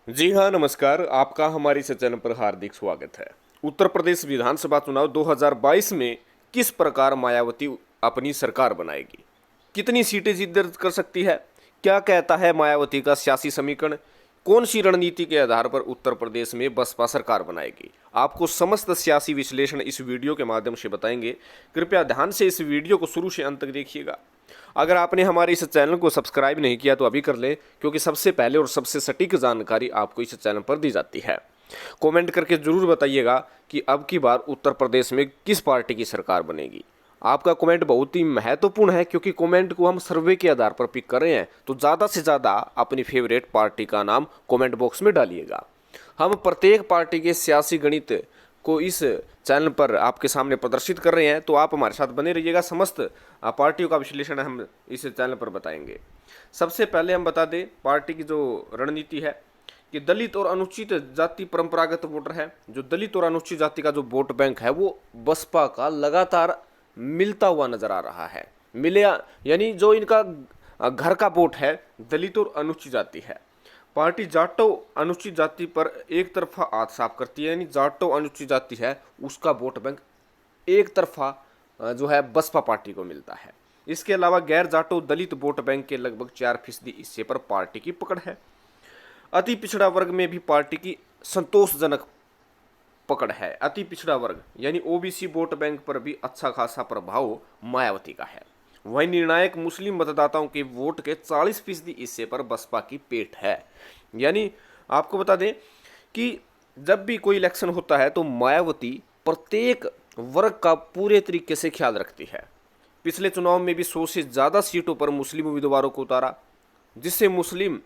जी हाँ, नमस्कार। आपका हमारे इस चैनल पर हार्दिक स्वागत है। उत्तर प्रदेश विधानसभा चुनाव 2022 में किस प्रकार मायावती अपनी सरकार बनाएगी, कितनी सीटें जीत दर्ज कर सकती है, क्या कहता है मायावती का सियासी समीकरण, कौन सी रणनीति के आधार पर उत्तर प्रदेश में बसपा सरकार बनाएगी, आपको समस्त सियासी विश्लेषण इस वीडियो के माध्यम से बताएंगे। कृपया ध्यान से इस वीडियो को शुरू से अंत तक देखिएगा। अगर आपने हमारे इस चैनल को सब्सक्राइब नहीं किया तो अभी कर लें, क्योंकि सबसे पहले और सबसे सटीक जानकारी आपको इस चैनल पर दी जाती है। कमेंट करके जरूर बताइएगा कि अब की बार उत्तर प्रदेश में किस पार्टी की सरकार बनेगी। आपका कमेंट बहुत ही महत्वपूर्ण है, क्योंकि कमेंट को हम सर्वे के आधार पर पिक कर रहे हैं। तो ज़्यादा से ज़्यादा अपनी फेवरेट पार्टी का नाम कमेंट बॉक्स में डालिएगा। हम प्रत्येक पार्टी के सियासी गणित को इस चैनल पर आपके सामने प्रदर्शित कर रहे हैं, तो आप हमारे साथ बने रहिएगा। समस्त पार्टियों का विश्लेषण हम इस चैनल पर बताएंगे। सबसे पहले हम बता दें पार्टी की जो रणनीति है कि दलित और अनुसूचित जाति परंपरागत वोटर है। जो दलित और अनुसूचित जाति का जो वोट बैंक है वो बसपा का लगातार मिलता हुआ नजर आ रहा है। मिले यानी जो इनका घर का वोट है दलित और अनुसूचित जाति है। पार्टी जाटो अनुसूचित जाति पर एक तरफा हाथ साफ करती है, यानी जाटो अनुसूचित जाति है उसका वोट बैंक एक तरफा जो है बसपा पार्टी को मिलता है। इसके अलावा गैर जाटो दलित वोट बैंक के लगभग 4% हिस्से पर पार्टी की पकड़ है। अति पिछड़ा वर्ग में भी पार्टी की संतोषजनक पकड़ है। अति पिछड़ा वर्ग यानी ओबीसी वोट बैंक पर भी अच्छा खासा प्रभाव मायावती का है। वहीं निर्णायक मुस्लिम मतदाताओं के वोट के 40% हिस्से पर बसपा की पेठ है। यानी आपको बता दें कि जब भी कोई इलेक्शन होता है तो मायावती प्रत्येक वर्ग का पूरे तरीके से ख्याल रखती है। पिछले चुनाव में भी 100 से ज़्यादा सीटों पर मुस्लिम उम्मीदवारों को उतारा, जिससे मुस्लिम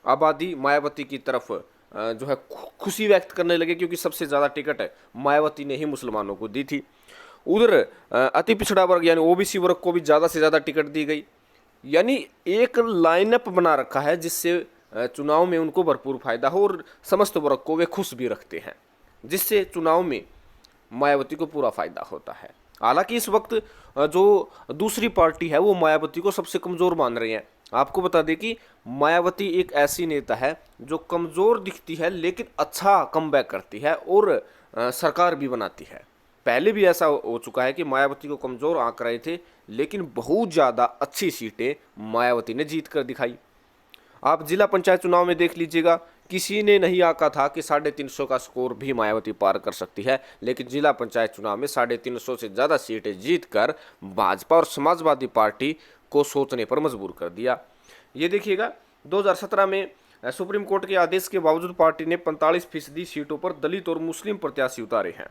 आबादी मायावती की तरफ जो है खुशी व्यक्त करने लगे, क्योंकि सबसे ज़्यादा टिकट मायावती ने ही मुसलमानों को दी थी। उधर अति पिछड़ा वर्ग यानी ओबीसी वर्ग को भी ज़्यादा से ज़्यादा टिकट दी गई। यानी एक लाइनअप बना रखा है जिससे चुनाव में उनको भरपूर फायदा हो और समस्त वर्ग को वे खुश भी रखते हैं, जिससे चुनाव में मायावती को पूरा फायदा होता है। हालांकि इस वक्त जो दूसरी पार्टी है वो मायावती को सबसे कमज़ोर मान रही है। आपको बता दें कि मायावती एक ऐसी नेता है जो कमज़ोर दिखती है लेकिन अच्छा कमबैक करती है और सरकार भी बनाती है। पहले भी ऐसा हो चुका है कि मायावती को कमज़ोर आंक रहे थे, लेकिन बहुत ज़्यादा अच्छी सीटें मायावती ने जीत कर दिखाई। आप जिला पंचायत चुनाव में देख लीजिएगा, किसी ने नहीं आका था कि 350 का स्कोर भी मायावती पार कर सकती है, लेकिन जिला पंचायत चुनाव में 350 से ज़्यादा सीटें जीतकर भाजपा और समाजवादी पार्टी को सोचने पर मजबूर कर दिया। ये देखिएगा 2017 में सुप्रीम कोर्ट के आदेश के बावजूद पार्टी ने 45% सीटों पर दलित और मुस्लिम प्रत्याशी उतारे हैं।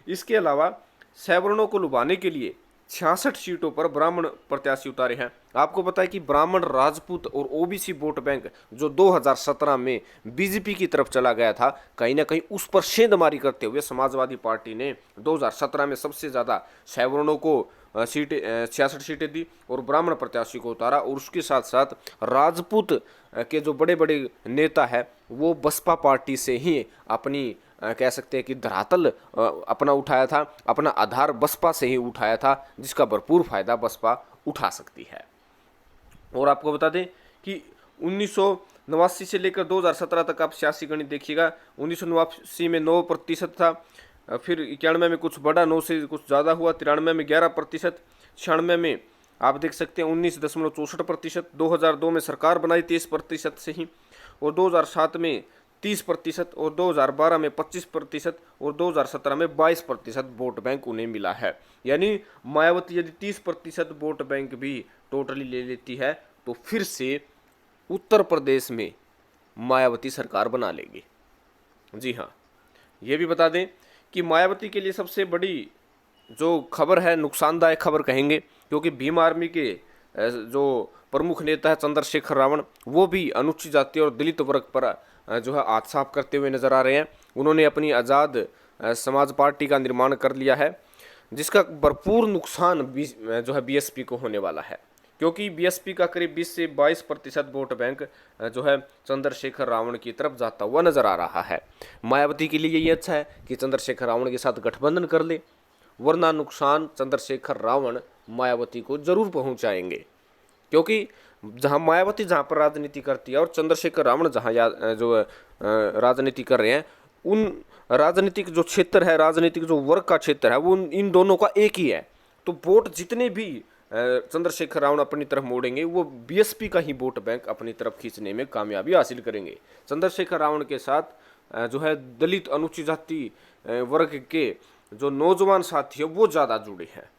इसके अलावा सवर्णों को लुभाने के लिए 66 सीटों पर ब्राह्मण प्रत्याशी उतारे हैं। आपको पता है कि ब्राह्मण, राजपूत और ओबीसी वोट बैंक जो 2017 में बीजेपी की तरफ चला गया था, कहीं ना कहीं उस पर सेंधमारी करते हुए समाजवादी पार्टी ने 2017 में सबसे ज़्यादा सवर्णों को सीटें 66 सीटें दी और ब्राह्मण प्रत्याशी को उतारा। और उसके साथ साथ राजपूत के जो बड़े बड़े नेता है वो बसपा पार्टी से ही अपनी कह सकते हैं कि धरातल अपना उठाया था, अपना आधार बसपा से ही उठाया था, जिसका भरपूर फायदा बसपा उठा सकती है। और आपको बता दें कि 1989 से लेकर 2017 तक आप सियासी गणित देखिएगा। 1989 में 9% था, फिर 91 में कुछ बढ़ा, 9 से कुछ ज़्यादा हुआ, 93 में 11%, 96 में आप देख सकते हैं 19.64%, 2002 में सरकार बनाई 23% से ही, और 2007 में 30% और 2012 में 25% और 2017 में 22% वोट बैंक उन्हें मिला है। यानी मायावती यदि 30% वोट बैंक भी टोटली ले लेती है तो फिर से उत्तर प्रदेश में मायावती सरकार बना लेगी। जी हाँ, ये भी बता दें कि मायावती के लिए सबसे बड़ी जो खबर है, नुकसानदायक खबर कहेंगे, क्योंकि भीम आर्मी के जो प्रमुख नेता है चंद्रशेखर रावण, वो भी अनुसूचित जाति और दलित वर्ग पर जो है हाथ साफ करते हुए नजर आ रहे हैं। उन्होंने अपनी आज़ाद समाज पार्टी का निर्माण कर लिया है, जिसका भरपूर नुकसान जो है बीएसपी को होने वाला है, क्योंकि बीएसपी का करीब 20 से 22% वोट बैंक जो है चंद्रशेखर रावण की तरफ जाता हुआ नजर आ रहा है। मायावती के लिए ये अच्छा है कि चंद्रशेखर रावण के साथ गठबंधन कर ले, वरना नुकसान चंद्रशेखर रावण मायावती को जरूर पहुंचाएंगे, क्योंकि जहाँ मायावती जहाँ पर राजनीति करती है और चंद्रशेखर रावण जहाँ जो राजनीति कर रहे हैं, उन राजनीतिक जो क्षेत्र है, राजनीतिक जो वर्ग का क्षेत्र है, वो इन दोनों का एक ही है। तो वोट जितने भी चंद्रशेखर रावण अपनी तरफ मोड़ेंगे, वो बीएसपी का ही वोट बैंक अपनी तरफ खींचने में कामयाबी हासिल करेंगे। चंद्रशेखर रावण के साथ जो है दलित अनुसूचित जाति वर्ग के जो नौजवान साथी है वो ज़्यादा जुड़े हैं।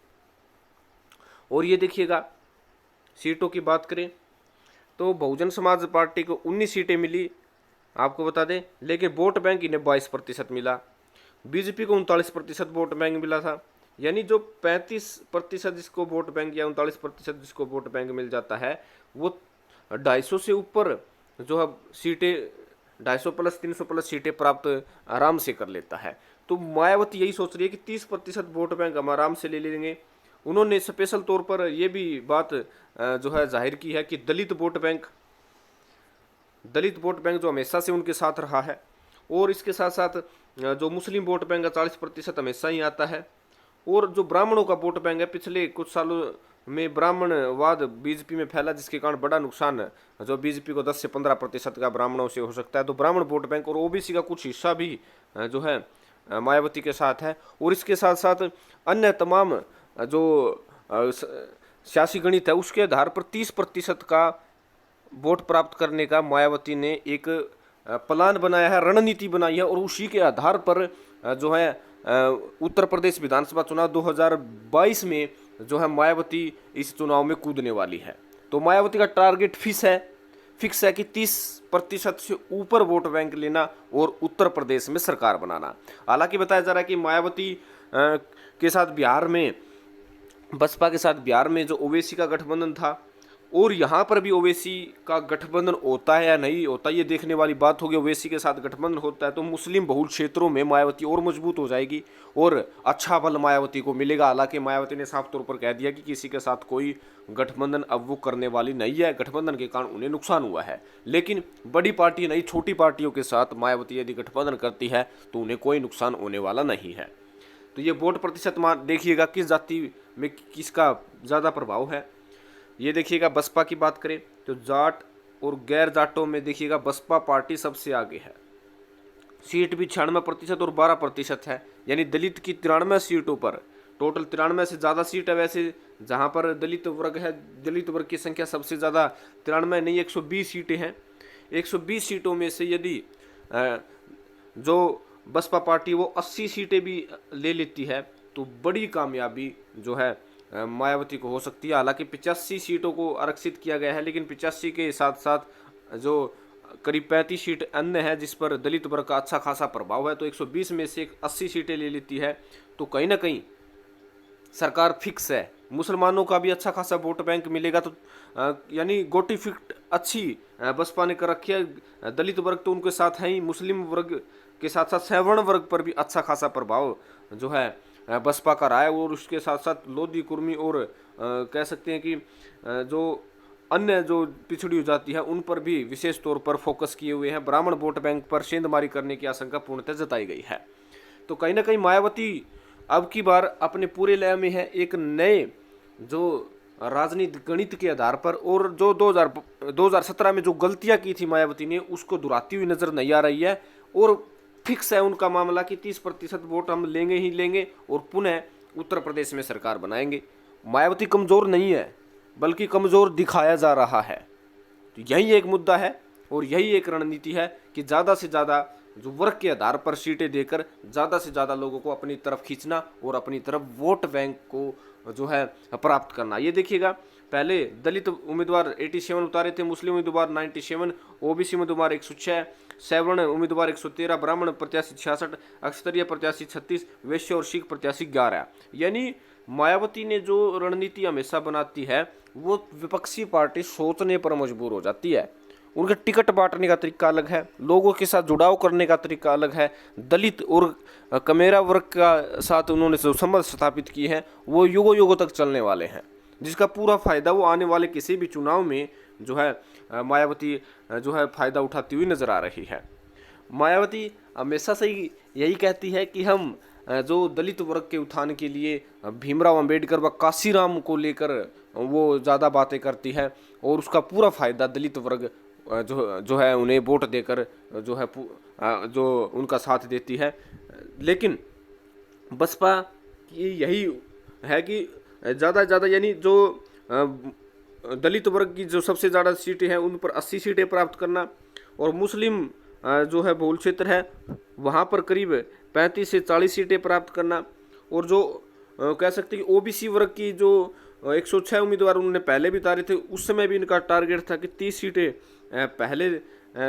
और ये देखिएगा, सीटों की बात करें तो बहुजन समाज पार्टी को 19 सीटें मिली, आपको बता दें, लेकिन वोट बैंक इन्हें 22% मिला। बीजेपी को 39% वोट बैंक मिला था। यानी जो 35% जिसको वोट बैंक या 39% जिसको वोट बैंक मिल जाता है, वो 250 से ऊपर जो है सीटें, 250 प्लस 300 प्लस सीटें प्राप्त आराम से कर लेता है। तो मायावती यही सोच रही है कि 30% वोट बैंक हम आराम से ले लेंगे। उन्होंने स्पेशल तौर पर यह भी बात जो है जाहिर की है कि दलित वोट बैंक जो हमेशा से उनके साथ रहा है, और इसके साथ साथ जो मुस्लिम वोट बैंक है 40% हमेशा ही आता है, और जो ब्राह्मणों का वोट बैंक है, पिछले कुछ सालों में ब्राह्मणवाद बीजेपी में फैला, जिसके कारण बड़ा नुकसान जो बीजेपी को 10 से 15% का ब्राह्मणों से हो सकता है। तो ब्राह्मण वोट बैंक और ओबीसी का कुछ हिस्सा भी जो है मायावती के साथ है। और इसके साथ साथ अन्य तमाम जो सियासी गणित है, उसके आधार पर 30% का वोट प्राप्त करने का मायावती ने एक प्लान बनाया है, रणनीति बनाई है, और उसी के आधार पर जो है उत्तर प्रदेश विधानसभा चुनाव 2022 में जो है मायावती इस चुनाव में कूदने वाली है। तो मायावती का टारगेट फिक्स है कि 30% से ऊपर वोट बैंक लेना और उत्तर प्रदेश में सरकार बनाना। हालांकि बताया जा रहा है कि मायावती के साथ बिहार में, बसपा के साथ बिहार में जो ओवैसी का गठबंधन था, और यहाँ पर भी ओवैसी का गठबंधन होता है या नहीं होता, ये देखने वाली बात होगी। ओवैसी के साथ गठबंधन होता है तो मुस्लिम बहुल क्षेत्रों में मायावती और मजबूत हो जाएगी और अच्छा बल मायावती को मिलेगा। हालांकि मायावती ने साफ तौर पर कह दिया कि किसी के साथ कोई गठबंधन अब वो करने वाली नहीं है, गठबंधन के कारण उन्हें नुकसान हुआ है। लेकिन बड़ी पार्टी नहीं, छोटी पार्टियों के साथ मायावती यदि गठबंधन करती है तो उन्हें कोई नुकसान होने वाला नहीं है। तो ये वोट प्रतिशत देखिएगा किस जाति में किसका ज़्यादा प्रभाव है। ये देखिएगा, बसपा की बात करें तो जाट और गैर जाटों में देखिएगा बसपा पार्टी सबसे आगे है। सीट भी 96% और 12% है। यानी दलित की 93 सीटों पर, टोटल 93 से ज़्यादा सीट है वैसे, जहाँ पर दलित वर्ग है, दलित वर्ग की संख्या सबसे ज़्यादा 93 नहीं 120 सीटें हैं। 120 सीटों में से यदि जो बसपा पार्टी वो 80 सीटें भी ले लेती है तो बड़ी कामयाबी जो है मायावती को हो सकती है। हालांकि 85 सीटों को आरक्षित किया गया है, लेकिन 85 के साथ साथ जो करीब 35 सीट अन्य है जिस पर दलित वर्ग का अच्छा खासा प्रभाव है, तो 120 में से 80 सीटें ले लेती है तो कहीं ना कहीं सरकार फिक्स है। मुसलमानों का भी अच्छा खासा वोट बैंक मिलेगा, तो यानी गोटी फिट अच्छी बसपा ने कर रखी है। दलित वर्ग तो उनके साथ है ही, मुस्लिम वर्ग के साथ साथ सवर्ण वर्ग पर भी अच्छा खासा प्रभाव जो है बसपा का रहा है। और उसके साथ साथ लोधी कुर्मी और कह सकते हैं कि जो अन्य जो पिछड़ी जाति है उन पर भी विशेष तौर पर फोकस किए हुए हैं। ब्राह्मण वोट बैंक पर सेंधमारी करने की आशंका पूर्णतः जताई गई है। तो कहीं ना कहीं मायावती अब की बार अपने पूरे लय में है, एक नए जो राजनीतिक गणित के आधार पर, और जो 2017 में जो गलतियां की थी मायावती ने उसको दोहराती हुई नजर नहीं आ रही है। और फिक्स है उनका मामला कि 30% वोट हम लेंगे ही लेंगे और पुनः उत्तर प्रदेश में सरकार बनाएंगे। मायावती कमज़ोर नहीं है, बल्कि कमज़ोर दिखाया जा रहा है। तो यही एक मुद्दा है और यही एक रणनीति है कि ज़्यादा से ज़्यादा जो वर्ग के आधार पर सीटें देकर ज़्यादा से ज़्यादा लोगों को अपनी तरफ खींचना और अपनी तरफ वोट बैंक को जो है प्राप्त करना। ये देखिएगा, पहले दलित उम्मीदवार 87 उतारे थे, मुस्लिम उम्मीदवार 97, ओबीसी उम्मीदवार 106, सवर्ण उम्मीदवार 113, ब्राह्मण प्रत्याशी 66, अक्षत्रिय प्रत्याशी 36, वैश्य और सिख प्रत्याशी 11। यानी मायावती ने जो रणनीति हमेशा बनाती है वो विपक्षी पार्टी सोचने पर मजबूर हो जाती है। उनका टिकट बांटने का तरीका अलग है, लोगों के साथ जुड़ाव करने का तरीका अलग है। दलित और कमेरा वर्ग का साथ उन्होंने जो संबंध स्थापित किए हैं वो युगों युगों तक चलने वाले हैं, जिसका पूरा फायदा वो आने वाले किसी भी चुनाव में जो है मायावती जो है फायदा उठाती हुई नजर आ रही है। मायावती हमेशा से ही यही कहती है कि हम जो दलित वर्ग के उत्थान के लिए भीमराव अंबेडकर व काशीराम को लेकर वो ज़्यादा बातें करती है और उसका पूरा फायदा दलित वर्ग जो है उन्हें वोट देकर जो है जो उनका साथ देती है। लेकिन बसपा की यही है कि ज़्यादा से ज़्यादा यानी जो दलित वर्ग की जो सबसे ज़्यादा सीटें हैं उन पर 80 सीटें प्राप्त करना और मुस्लिम जो है बहुल क्षेत्र है वहाँ पर करीब 35 से 40 सीटें प्राप्त करना और जो कह सकते हैं कि ओबीसी वर्ग की जो 106 उम्मीदवार उन्होंने पहले भी उतारे थे उस समय भी इनका टारगेट था कि 30 सीटें पहले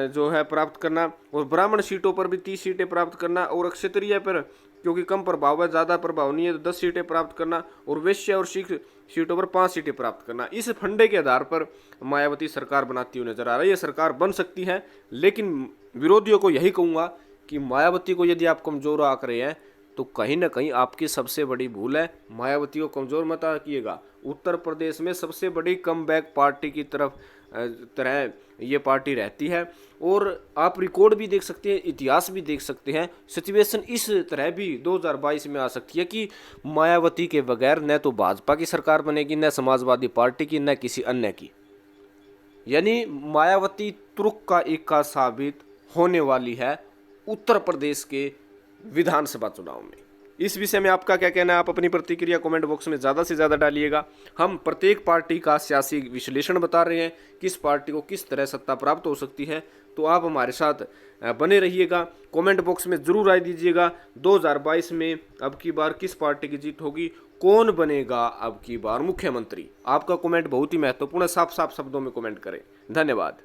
जो है प्राप्त करना और ब्राह्मण सीटों पर भी 30 सीटें प्राप्त करना और क्षत्रिय पर क्योंकि कम प्रभाव है ज़्यादा प्रभाव नहीं है तो 10 सीटें प्राप्त करना और वैश्य और सिख सीटों पर 5 सीटें प्राप्त करना। इस फंडे के आधार पर मायावती सरकार बनाती हुई नजर आ रही है। सरकार बन सकती है लेकिन विरोधियों को यही कहूँगा कि मायावती को यदि आप कमज़ोर आंक रहे हैं तो कहीं ना कहीं आपकी सबसे बड़ी भूल है। मायावती को कमज़ोर मत आंकिएगा। उत्तर प्रदेश में सबसे बड़ी कमबैक पार्टी की तरह ये पार्टी रहती है और आप रिकॉर्ड भी देख सकते हैं, इतिहास भी देख सकते हैं। सिचुएशन इस तरह भी 2022 में आ सकती है कि मायावती के बगैर न तो भाजपा की सरकार बनेगी, न समाजवादी पार्टी की, न किसी अन्य की। यानी मायावती तुर्क का इक्का साबित होने वाली है उत्तर प्रदेश के विधानसभा चुनाव में। इस विषय में आपका क्या कहना है? आप अपनी प्रतिक्रिया कमेंट बॉक्स में ज़्यादा से ज़्यादा डालिएगा। हम प्रत्येक पार्टी का सियासी विश्लेषण बता रहे हैं, किस पार्टी को किस तरह सत्ता प्राप्त हो सकती है। तो आप हमारे साथ बने रहिएगा। कमेंट बॉक्स में ज़रूर राय दीजिएगा 2022 में अब की बार किस पार्टी की जीत होगी, कौन बनेगा अब की बार मुख्यमंत्री। आपका कमेंट बहुत ही महत्वपूर्ण है, साफ साफ शब्दों में कमेंट करें। धन्यवाद।